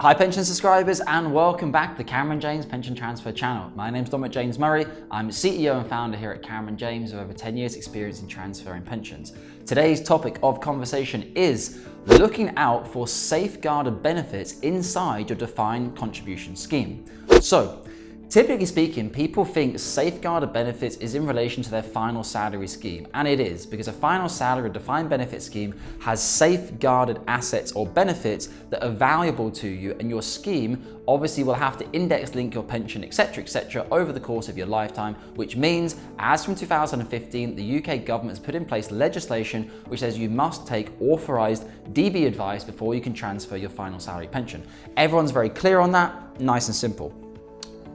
Hi pension subscribers, and welcome back to the Cameron James Pension Transfer channel. My name is Dominic James Murray. I'm CEO and founder here at Cameron James with over 10 years experience in transferring pensions. Today's topic of conversation is looking out for safeguarded benefits inside your defined contribution scheme. So, typically speaking, people think safeguarded benefits is in relation to their final salary scheme, and it is, because a final salary defined benefit scheme has safeguarded assets or benefits that are valuable to you, and your scheme obviously will have to index link your pension, etc., over the course of your lifetime, which means, as from 2015, the UK government has put in place legislation which says you must take authorised DB advice before you can transfer your final salary pension. Everyone's very clear on that, nice and simple.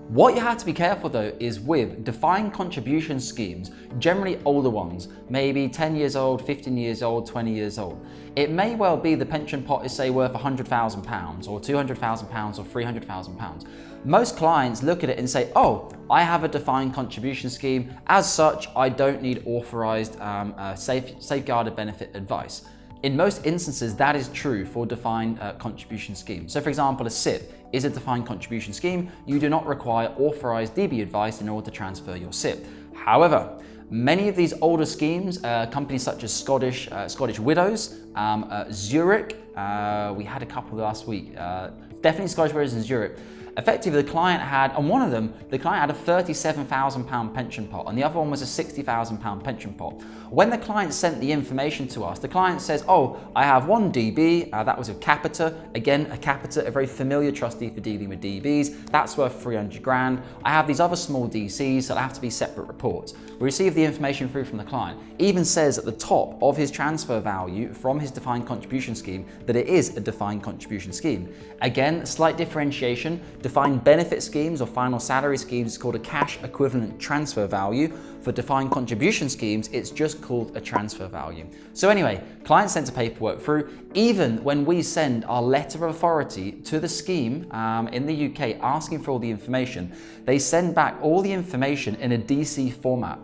What you have to be careful though is with defined contribution schemes, generally older ones, maybe 10 years old, 15 years old, 20 years old. It may well be the pension pot is say worth £100,000 or £200,000 or £300,000. Most clients look at it and say, oh, I have a defined contribution scheme. As such, I don't need authorised safeguarded benefit advice. In most instances, that is true for defined contribution schemes. So for example, a SIP is a defined contribution scheme. You do not require authorized DB advice in order to transfer your SIP. However, many of these older schemes, companies such as Scottish Widows, Zurich, we had a couple last week, definitely Scottish Widows and Zurich. Effectively, the client had, on one of them, the client had a £37,000 pension pot, and the other one was a £60,000 pension pot. When the client sent the information to us, the client says, oh, I have one DB, that was a Capita. Again, a Capita, a very familiar trustee for dealing with DBs. That's worth 300 grand. I have these other small DCs, so they'll have to be separate reports. We received the information through from the client. Even says at the top of his transfer value from his defined contribution scheme that it is a defined contribution scheme. Again, slight differentiation. Defined benefit schemes or final salary schemes is called a cash equivalent transfer value. For defined contribution schemes, it's just called a transfer value. So anyway, client sent the paperwork through. Even when we send our letter of authority to the scheme in the UK asking for all the information, they send back all the information in a DC format.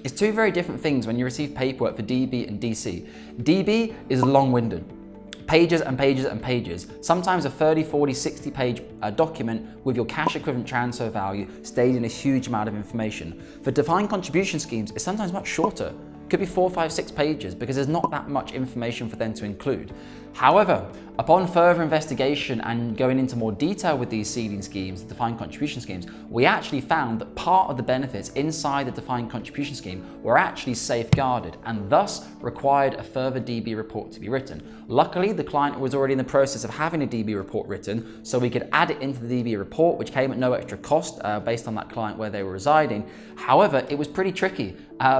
It's two very different things when you receive paperwork for DB and DC. DB is long-winded. Pages and pages and pages, sometimes a 30, 40, 60 page document with your cash equivalent transfer value stating a huge amount of information. For defined contribution schemes, it's sometimes much shorter. Could be 4, 5, 6 pages because there's not that much information for them to include. However, upon further investigation and going into more detail with these seeding schemes, the defined contribution schemes, we actually found that part of the benefits inside the defined contribution scheme were actually safeguarded and thus required a further DB report to be written. Luckily, the client was already in the process of having a DB report written, so we could add it into the DB report, which came at no extra cost based on that client where they were residing. However, it was pretty tricky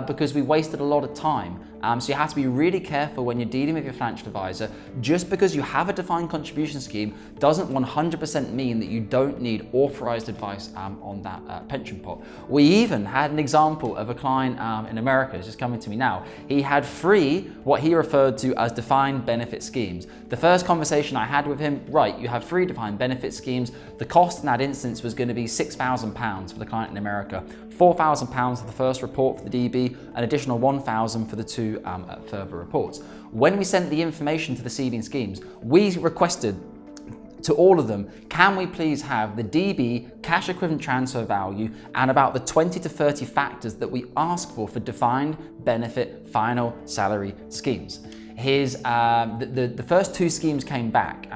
because we wasted a lot of time. So you have to be really careful when you're dealing with your financial advisor. Just because you have a defined contribution scheme doesn't 100% mean that you don't need authorized advice on that pension pot. We even had an example of a client in America, it's just coming to me now. He had 3 what he referred to as defined benefit schemes. The first conversation I had with him, right, you have 3 defined benefit schemes. The cost in that instance was going to be £6,000 for the client in America, £4,000 for the first report for the DB, an additional £1,000 for the 2 further reports. When we sent the information to the seeding schemes, we requested to all of them, can we please have the DB cash equivalent transfer value and about the 20 to 30 factors that we ask for defined benefit final salary schemes. The first 2 schemes came back,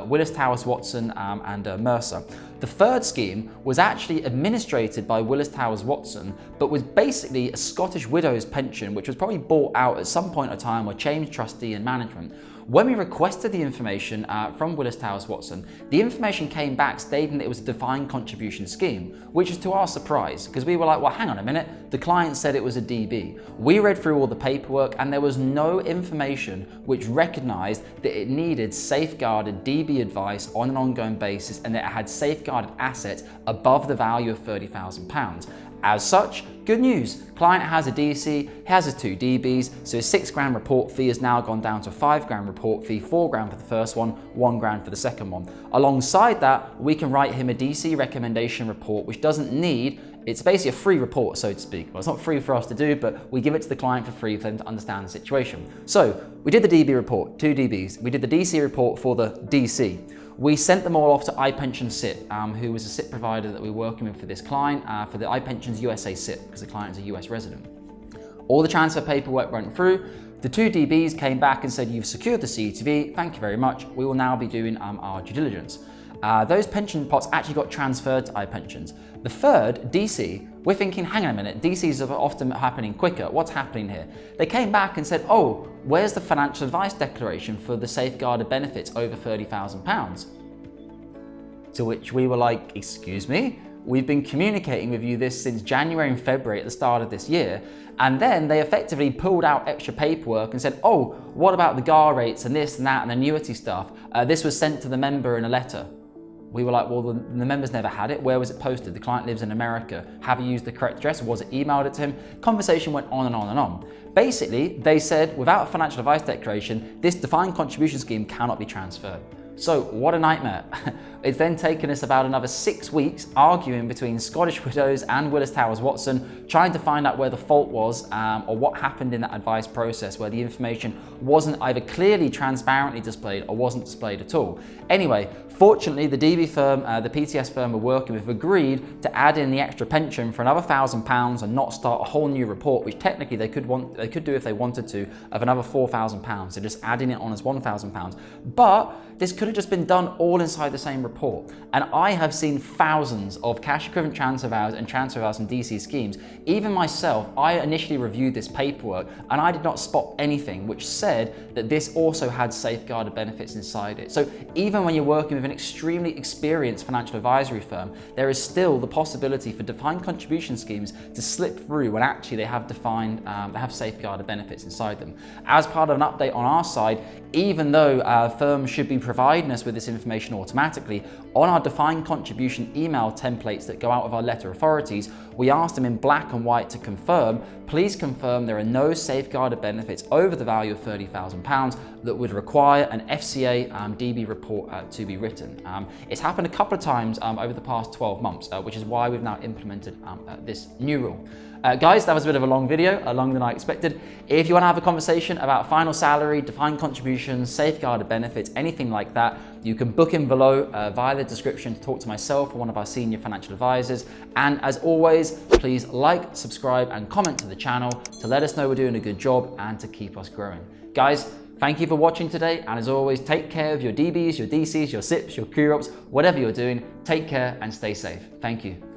Willis Towers Watson and Mercer. The third scheme was actually administrated by Willis Towers Watson, but was basically a Scottish Widows pension, which was probably bought out at some point in time or changed trustee and management. When we requested the information from Willis Towers Watson, the information came back stating that it was a defined contribution scheme, which is to our surprise, because we were like, well, hang on a minute, the client said it was a DB. We read through all the paperwork and there was no information which recognized that it needed safeguarded DB advice on an ongoing basis and that it had safeguarded assets above the value of £30,000. As such, good news, client has a DC, he has his 2 DBs, so his 6 grand report fee has now gone down to a 5 grand report fee, 4 grand for the first one, 1 grand for the second one. Alongside that, we can write him a DC recommendation report, which doesn't need, it's basically a free report, so to speak. Well, it's not free for us to do, but we give it to the client for free for them to understand the situation. So we did the DB report, 2 DBs. We did the DC report for the DC. we sent them all off to iPension SIP, who was a SIP provider that we're working with for this client, for the iPensions USA SIP, because the client is a US resident. All the transfer paperwork went through. The two DBs came back and said, you've secured the CETV, thank you very much. We will now be doing our due diligence. Those pension pots actually got transferred to iPensions. The third, DC, we're thinking, hang on a minute, DCs are often happening quicker. What's happening here? They came back and said, oh, where's the financial advice declaration for the safeguarded benefits over £30,000? To which we were like, excuse me? We've been communicating with you this since January and February at the start of this year. And then they effectively pulled out extra paperwork and said, oh, what about the GAR rates and this and that and annuity stuff? This was sent to the member in a letter. We were like, well, the member's never had it. Where was it posted? The client lives in America. Have you used the correct address? Was it emailed it to him? Conversation went on and on and on. Basically, they said, without a financial advice declaration, this defined contribution scheme cannot be transferred. So what a nightmare. It's then taken us about another 6 weeks arguing between Scottish Widows and Willis Towers Watson, trying to find out where the fault was or what happened in that advice process where the information wasn't either clearly transparently displayed or wasn't displayed at all. Anyway, fortunately, the DB firm, the PTS firm we're working with agreed to add in the extra pension for another £1,000 and not start a whole new report, which technically they could do if they wanted to, of another £4,000. So just adding it on as £1,000. But this could have just been done all inside the same report. And I have seen thousands of cash equivalent transfer vows and transfer vows in DC schemes. Even myself, I initially reviewed this paperwork and I did not spot anything which said that this also had safeguarded benefits inside it. So even when you're working with an extremely experienced financial advisory firm, there is still the possibility for defined contribution schemes to slip through when actually they have they have safeguarded benefits inside them. As part of an update on our side, even though firms should be providing us with this information automatically, on our defined contribution email templates that go out of our letter authorities, we asked them in black and white to confirm, please confirm there are no safeguarded benefits over the value of £30,000 that would require an FCA DB report to be written. It's happened a couple of times over the past 12 months, which is why we've now implemented this new rule. Guys, that was a bit of a long video, longer than I expected. If you want to have a conversation about final salary, defined contributions, safeguarded benefits, anything like that, you can book in below via the description to talk to myself or one of our senior financial advisors. And as always, please like, subscribe, and comment to the channel to let us know we're doing a good job and to keep us growing. Guys, thank you for watching today. And as always, take care of your DBs, your DCs, your SIPs, your QROPs, whatever you're doing. Take care and stay safe. Thank you.